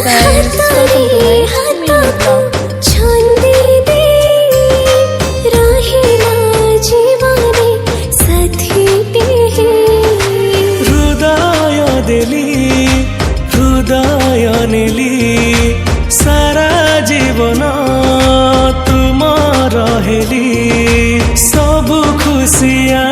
guys, welcome to my mini vlog. हृदय नेली सारा जीवन तुम रहेली सब खुशिया